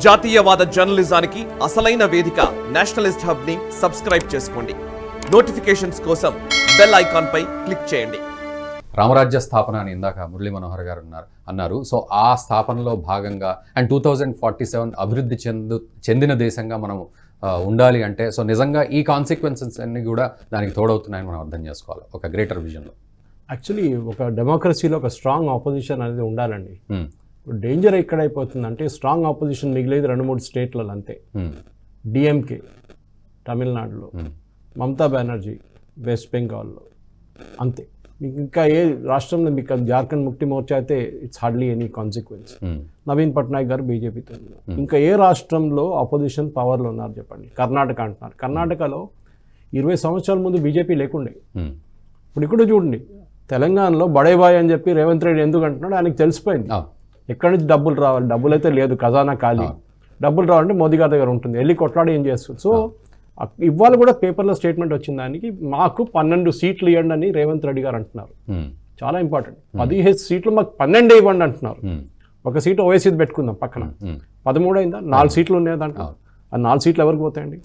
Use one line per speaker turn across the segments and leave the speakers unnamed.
జాతీయవాద జర్నలిజానికి అసలైన వేదిక నేషనలిస్ట్ హబ్ ని సబ్స్క్రైబ్ చేసుకోండి. నోటిఫికేషన్స్ కోసం బెల్ ఐకాన్ పై క్లిక్ చేయండి.
రామరాజ్య స్థాపన అని ఇందాక మురళీ మనోహర్ గారు అన్నారు. సో ఆ స్థాపనలో భాగంగా అండ్ 2047 అభివృద్ధి చెందిన దేశంగా మనం ఉండాలి అంటే సో నిజంగా ఈ కాన్సిక్వెన్సెస్ అన్ని కూడా దానికి తోడవుతున్నాయని మనం అర్థం చేసుకోవాలి ఒక గ్రేటర్ విజన్లో.
యాక్చువల్లీ ఒక డెమోక్రసీలో ఒక స్ట్రాంగ్ ఆపోజిషన్ అనేది ఉండాలండి. డేంజర్ ఎక్కడైపోతుందంటే స్ట్రాంగ్ ఆపోజిషన్ మిగిలేదు 2-3 స్టేట్లలో అంతే. డిఎంకే తమిళనాడులో, మమతా బెనర్జీ వెస్ట్ బెంగాల్లో అంతే. మీకు ఇంకా ఏ రాష్ట్రంలో మీకు జార్ఖండ్ ముక్తి మోర్చా అయితే it's hardly any consequence. Naveen Patnaik గారు బీజేపీతో ఉన్నారు. ఇంకా ఏ రాష్ట్రంలో ఆపోజిషన్ పవర్లో ఉన్నారు చెప్పండి? కర్ణాటక అంటున్నారు. కర్ణాటకలో 20 సంవత్సరాల ముందు బీజేపీ లేకుండే. ఇప్పుడు చూడండి, తెలంగాణలో బడేబాయ్ అని చెప్పి రేవంత్ రెడ్డి ఎందుకు అంటున్నాడు? ఆయనకి తెలిసిపోయింది ఎక్కడి నుంచి డబ్బులు రావాలి. డబ్బులు అయితే లేదు, ఖజానా ఖాళీ. డబ్బులు రావాలంటే మోదీ గారి దగ్గర ఉంటుంది, వెళ్ళి కొట్లాడి ఏం చేస్తుంది. సో ఇవాళ కూడా పేపర్లో స్టేట్మెంట్ వచ్చిన దానికి మాకు 12 సీట్లు ఇవ్వండి అని రేవంత్ రెడ్డి గారు అంటున్నారు. చాలా ఇంపార్టెంట్. 15 సీట్లు మాకు 12 ఇవ్వండి అంటున్నారు. ఒక సీటు ఓవైసీ పెట్టుకుందాం పక్కన, 13 అయిందా? 4 సీట్లు ఉన్నాయి దాంట్లో. ఆ 4 సీట్లు ఎవరికి పోతాయండి?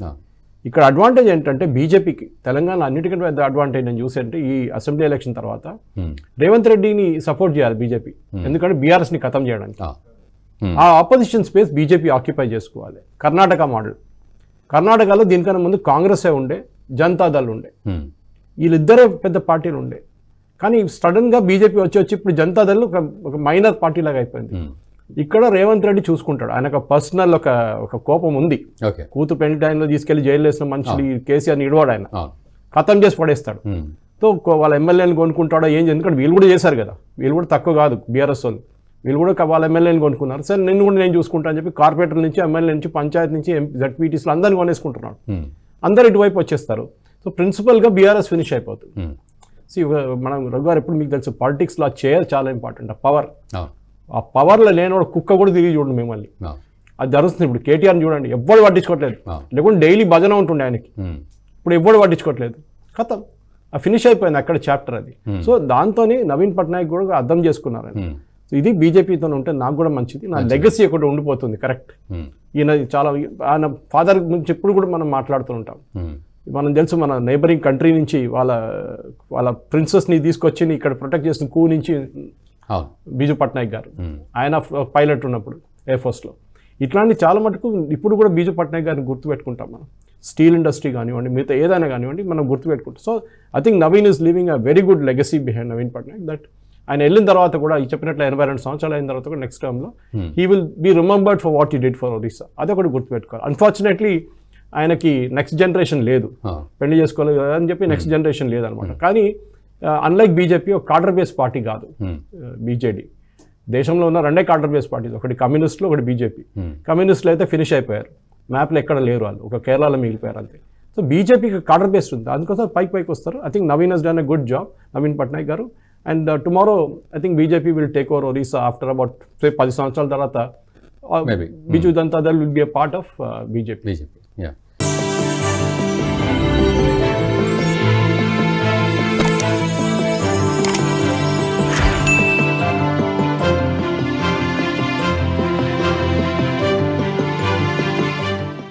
ఇక్కడ అడ్వాంటేజ్ ఏంటంటే బీజేపీకి తెలంగాణ అన్నిటికంటే పెద్ద అడ్వాంటేజ్ నేను చూసేంటే ఈ అసెంబ్లీ ఎలక్షన్ తర్వాత రేవంత్ రెడ్డిని సపోర్ట్ చేయాలి బీజేపీ. ఎందుకంటే బీఆర్ఎస్ని ఖతం చేయడానికి ఆ ఆపోజిషన్ స్పేస్ బీజేపీ ఆక్యుపై చేసుకోవాలి. కర్ణాటక మోడల్. కర్ణాటకలో దీనికన్నా ముందు కాంగ్రెసే ఉండే, జనతాదళ్ ఉండే, వీళ్ళిద్దరే పెద్ద పార్టీలు ఉండే. కానీ సడన్గా బీజేపీ వచ్చి ఇప్పుడు జనతాదళ్ ఒక మైనర్ పార్టీ లాగా అయిపోయింది. ఇక్కడ రేవంత్ రెడ్డి చూసుకుంటాడు. ఆయనకు పర్సనల్ ఒక కోపం ఉంది. కూతురు పెళ్లి టైంలో తీసుకెళ్లి జైలు వేసిన మనిషి కేసీఆర్ని ఇడవాడు, ఆయన ఖతం చేసి పడేస్తాడు. సో వాళ్ళ ఎమ్మెల్యేని కొనుక్కుంటాడో ఏం, ఎందుకంటే వీళ్ళు కూడా చేశారు కదా, వీళ్ళు కూడా తక్కువ కాదు బీఆర్ఎస్ వాళ్ళు, వీళ్ళు కూడా వాళ్ళ ఎమ్మెల్యేని కొనుక్కున్నారు. సరే నేను చూసుకుంటా అని చెప్పి కార్పొరేటర్ నుంచి, ఎమ్మెల్యే నుంచి, పంచాయతీ నుంచి, జడ్పీటీసీలు అందరిని కొనేసుకుంటున్నాడు. అందరు ఇటువైపు వచ్చేస్తారు. సో ప్రిన్సిపల్గా బీఆర్ఎస్ ఫినిష్ అయిపోతుంది. సో మనం రఘుగారు ఎప్పుడు మీకు తెలుసు పాలిటిక్స్లో ఆ చైర్ చాలా ఇంపార్టెంట్. ఆ పవర్, ఆ పవర్లో లేనివాడు కుక్క కూడా తిరిగి చూడండి మిమ్మల్ని. అది జరుగుతుంది. ఇప్పుడు కేటీఆర్ని చూడండి, ఎవ్వడు పట్టించుకోవట్లేదు. లేకుంటే డైలీ భజన ఉంటుండే ఆయనకి, ఇప్పుడు ఎవ్వడు పట్టించుకోవట్లేదు. ఖతం, ఆ ఫినిష్ అయిపోయింది అక్కడ చాప్టర్ అది. సో దాంతోనే నవీన్ పట్నాయక్ కూడా అర్థం చేసుకున్నారు. సో ఇది బీజేపీతో ఉంటే నాకు కూడా మంచిది, నా లెగసీ ఒకటి ఉండిపోతుంది. కరెక్ట్. ఈయన చాలా, ఆయన ఫాదర్ గురించి ఎప్పుడు కూడా మనం మాట్లాడుతూ ఉంటాం. మనం తెలుసు, మన నైబరింగ్ కంట్రీ నుంచి వాళ్ళ ప్రిన్సెస్ని తీసుకొచ్చి ఇక్కడ ప్రొటెక్ట్ చేసిన కూ నుంచి బిజు పట్నాయక్ గారు, ఆయన పైలట్ ఉన్నప్పుడు ఎయిర్ ఫోర్స్లో. ఇట్లాంటి చాలా మటుకు ఇప్పుడు కూడా బిజు పట్నాయక్ గారిని గుర్తుపెట్టుకుంటాం మనం. స్టీల్ ఇండస్ట్రీ కానివ్వండి, మిగతా ఏదైనా కానివ్వండి మనం గుర్తుపెట్టుకుంటాం. So I think Naveen is living a very good legacy behind Naveen Patnaik. That ఆయన వెళ్ళిన తర్వాత కూడా ఈ చెప్పినట్లు 82 సంవత్సరాలు అయిన తర్వాత కూడా నెక్స్ట్ టర్మ్లో he will be remembered for what he did for Odisha. అది ఒకటి గుర్తుపెట్టుకోవాలి. అన్ఫార్చునేట్లీ ఆయనకి నెక్స్ట్ జనరేషన్ లేదు, పెళ్లి చేసుకోలేదు అని చెప్పి నెక్స్ట్ జనరేషన్ లేదనమాట. కానీ అన్లైక్ బీజేపీ ఒక కార్డర్ బేస్ పార్టీ కాదు బీజేడీ. దేశంలో ఉన్న 2 కార్డర్ బేస్ పార్టీస్, ఒకటి కమ్యూనిస్టులు, ఒకటి బీజేపీ. కమ్యూనిస్టులు అయితే ఫినిష్ అయిపోయారు, మ్యాప్లో ఎక్కడ లేరు వాళ్ళు, ఒక కేరళలో మిగిలిపోయారు అంతే. సో బీజేపీకి కార్డర్ బేస్ ఉంది, అందుకోసం పైకి వస్తారు. I think Naveen has done a good job, Naveen Patnaik garu. And tomorrow I think BJP will take over Orissa after about 10 సంవత్సరాల తర్వాత. Biju Janata Dal will be a part of BJP.